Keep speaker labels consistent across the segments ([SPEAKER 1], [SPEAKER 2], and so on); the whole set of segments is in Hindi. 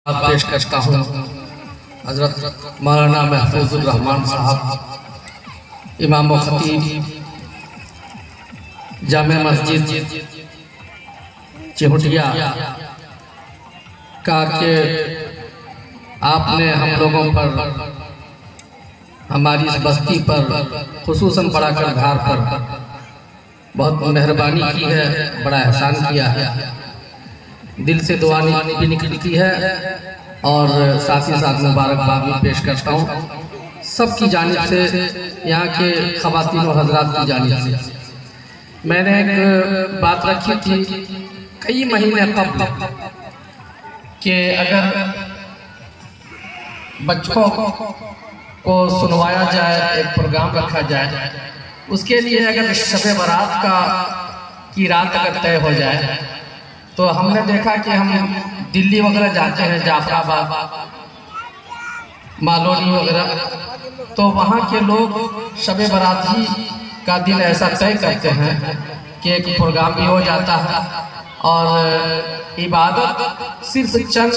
[SPEAKER 1] पेश करता हूँ हज़रत मौलाना महफूजुर रहमान साहब, इमाम व खतीब जामे मस्जिद चिहुटिया का के आपने हम लोगों पर, हमारी इस बस्ती पर, खुसूसन पढ़ाकर धार पर बहुत मेहरबानी की है, बड़ा एहसान किया है। दिल से दुआ भी निकलती है और साथ ही साथ मुबारकबाद भी पेश करता हूँ सबकी जानिब से, यहाँ के ख़वातीन और हज़रात की जानिब से। मैंने एक बात रखी थी कई महीने कबल कि अगर बच्चों को सुनवाया जाए, एक प्रोग्राम रखा जाए, उसके लिए अगर शब बारात की रात अगर तय हो जाए, तो हमने देखा कि हम दिल्ली वगैरह जाते हैं, जाफराबाद, मालोनी वगैरह, तो वहाँ के लोग शब बारात ही का दिन ऐसा तय करते हैं कि एक प्रोग्राम भी हो जाता है और इबादत सिर्फ चंद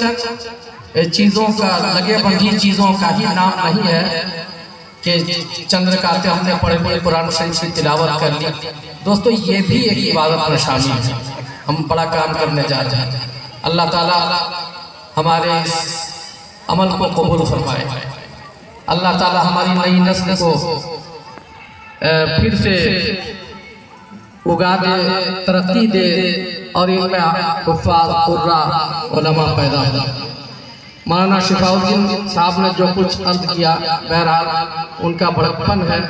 [SPEAKER 1] चीज़ों का, लगे बंधी चीज़ों का ही नाम नहीं है कि चंद्र काते हमने पढ़ लिए, कुरान शरीफ की तिलावत कर ली। दोस्तों, ये भी एक इबादत में शामिल है। हम बड़ा काम करने जा रहे हैं। अल्लाह ताला हमारे इस अमल को कबूल फरमाए। अल्लाह ताला हमारी नई नस्ल को फिर से उगा दे, तरक्की दे और इनमें हुफ़्फ़ाज़, क़ुर्रा, उलमा पैदा हो। मौलाना शिफाउद्दीन साहब ने जो कुछ अर्ज़ किया, बहरहाल उनका बड़प्पन है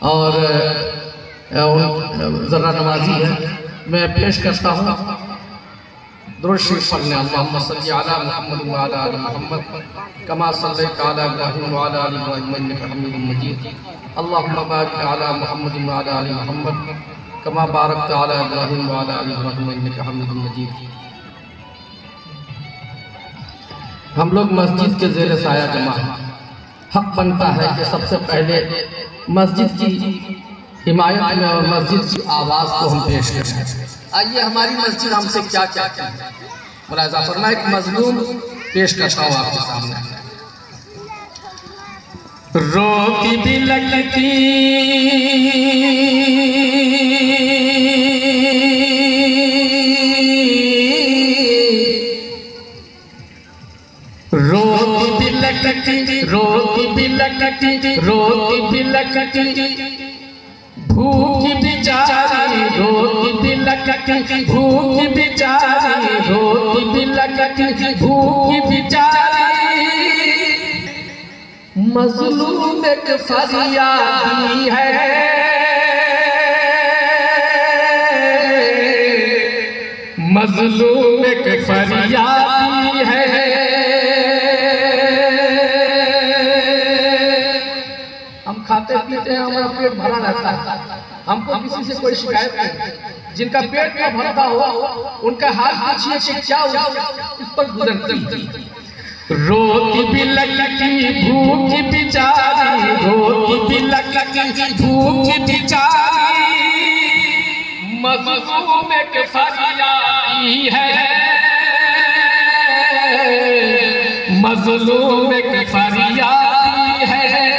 [SPEAKER 1] और ज़रा नवाजी है। मैं पेश करता हूँ दुरूद शरीफ पढ़ने। अल्लाहुम्मा सल्ली अला मुहम्मद व अला आलि मुहम्मद कमा सल्लैता अला इब्राहीम व अला आलि इब्राहीम इन्नका हमीदुम मजीद। अल्लाहुम्मा बारिक अला मुहम्मद व अला आलि मुहम्मद कमा बारकता अला इब्राहीम व अला आलि इब्राहीम इन्नका हमीदुम मजीद। हम लोग मस्जिद के ज़ेर साया जमा हैं। हक बनता है कि सबसे पहले मस्जिद की हिमायत में और मस्जिद की आवाज़ को हम पेश करें। आइए हमारी मस्जिद हमसे क्या क्या कहती है, मुलाज़ा फरमाएं। एक मज़लूम पेश करता हूँ आपके सामने। रोती भी लगती रोती भी लगती, रोती भी लगती, भूख बेचारी रोती भी लगती, भूख बेचारी रोती भी लगती, भूख बेचारी मज़लूम एक फरियादी है, मज़लूम एक फरियादी है। खाते पीते हैं, हमारा पेट भरा रहता है, हमको किसी से कोई शिकायत नहीं। जिनका पेट न भरता हो उनका हाल पूछिए कि क्या इस पर गुजरती। रोती भी लगती, भूख बेचारी रोती भी लगती, भूख बेचारी मज़लूम एक फरियादी है, मज़लूम एक फरियादी है।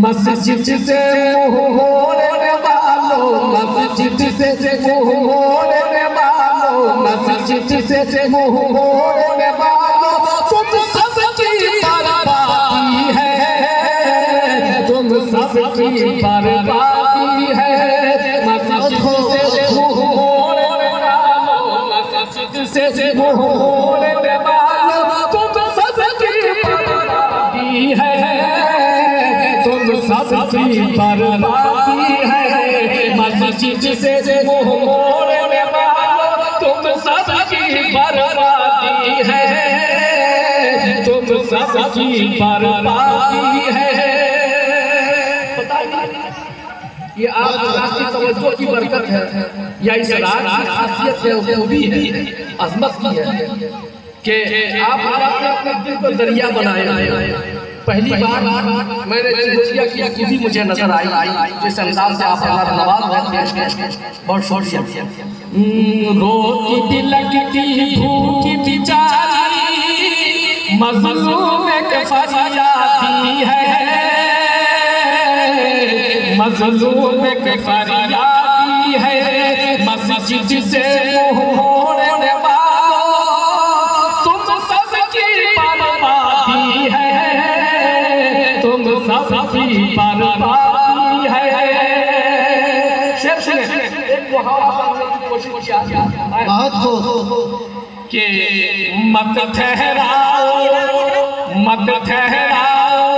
[SPEAKER 1] मस्जिद से मुँह मोड़ने वालों, मस्जिद से मुँह मोड़ने वालों, मस्जिद से मुँह मोड़ने वालों, तुम सबकी बर्बादी है, तुम सबकी बर्बादी है। मस्जिद से मुँह मोड़ने वालों, मस्जिद से मुँह मोड़ने वालों, तुम सबकी बर्बादी है, सबकी बर्बादी है। मस्जिद से मुँह मोड़ने वालों, तुम सबकी बर्बादी है, तुम सबकी बर्बादी कि आप आपकी तवज्जो की बरकत है या इस रात की खासियत है, वो भी है, अजमत की है कि आप अपने दिल को दरिया बनाए। पहली बार मैंने चिंचिया की खूबी मुझे नजर आई, जिस अंदाज से आप हमारा नवाज है, बहुत शुक्रिया। रोती बिलखती भूखी बिचारी मजलूम के फरियादी है, मजलूम के फरियादी है, मस्जिद से मुंह मोड़ने वालों तुम सबकी बर्बादी है, तुम सबकी बर्बादी है। शेर सुने, एक मुहावरा बोलने की कोशिश किया बहुत हो कि मत ठहराओ, मत ठहराओ,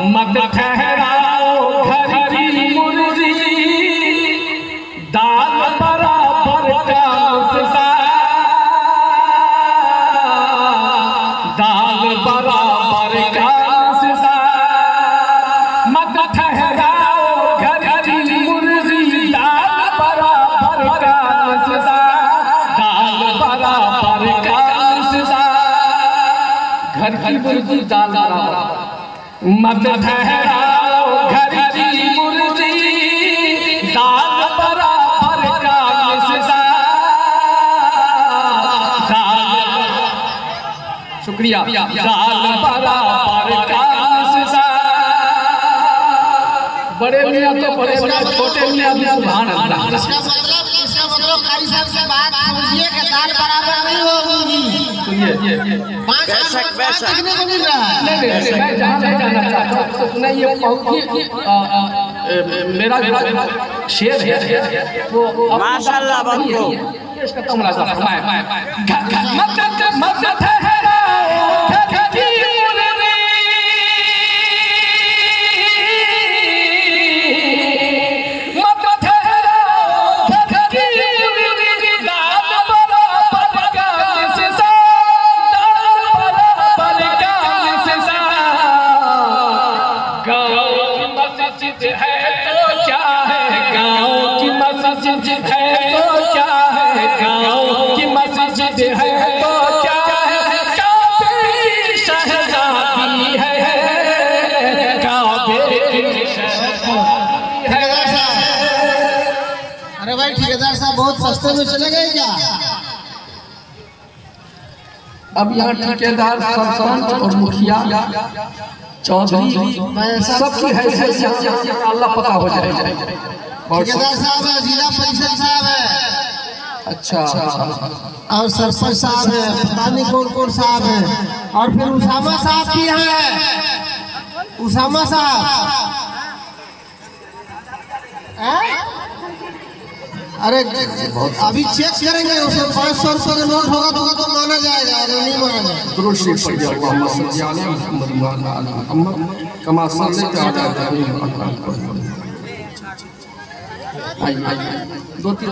[SPEAKER 1] मत ठहराओ घर की मुर्गी, दाल बराबर का मुसला, दाल बराबर का मुसला, मत ठहराओ घर की मुर्गी, दाल बराबर का मुसला, दाल बराबर का मुसला, घर की मुर्गी दाल बराबर, मत ठहराओ घर की मुर्गी, दाल बराबर का मुसला, शुक्रिया, दाल बराबर का मुसला। बड़े मियां तो बड़े बड़े, छोटे मियां भी सुभान अल्लाह।
[SPEAKER 2] इसका मतलब कारी साहब से बात कीजिए कि दाल बराबर नहीं होगी।
[SPEAKER 1] सुनिए,
[SPEAKER 2] बेशक देखने को मिल रहा है।
[SPEAKER 1] नहीं, मैं जहाँ नहीं जाना चाहता हूँ, तो सुना ये मेरा शेर है वो माशाअल्लाह बंदो इसका तमराजा फरमाए। मत ठहराओ घर की मुर्गी, मत ठहराओ घर की मुर्गी, दाल बराबर का मुसला, दाल बराबर का मुसला। गाँव की मस्जिद है तो क्या है, गाँव की मस्जिद है तो क्या है, गाँव की मस्जिद है तो क्या है, काबे की शहजादी है, काबे की शहजादी है।
[SPEAKER 2] अरे भाई ठेकेदार साहब बहुत सस्ते में चले गए क्या?
[SPEAKER 1] अब यहाँ ठेकेदार, सरपंच और मुखिया, चौधरी सबकी हैसियत से अल्लाह पता हो जाएगा।
[SPEAKER 2] ठेकेदार साहब है, जिला परिषद साहब है,
[SPEAKER 1] अच्छा,
[SPEAKER 2] और सरपंच साहब है, पता नहीं कौन कौन साहब है, और फिर उसामा साहब भी यहाँ है, उसामा साहब हैं? अरे अभी चेक करेंगे, उसे 500 रुपये का नोट होगा तो माना जाएगा, नहीं माना जाएगा।
[SPEAKER 1] दो तीन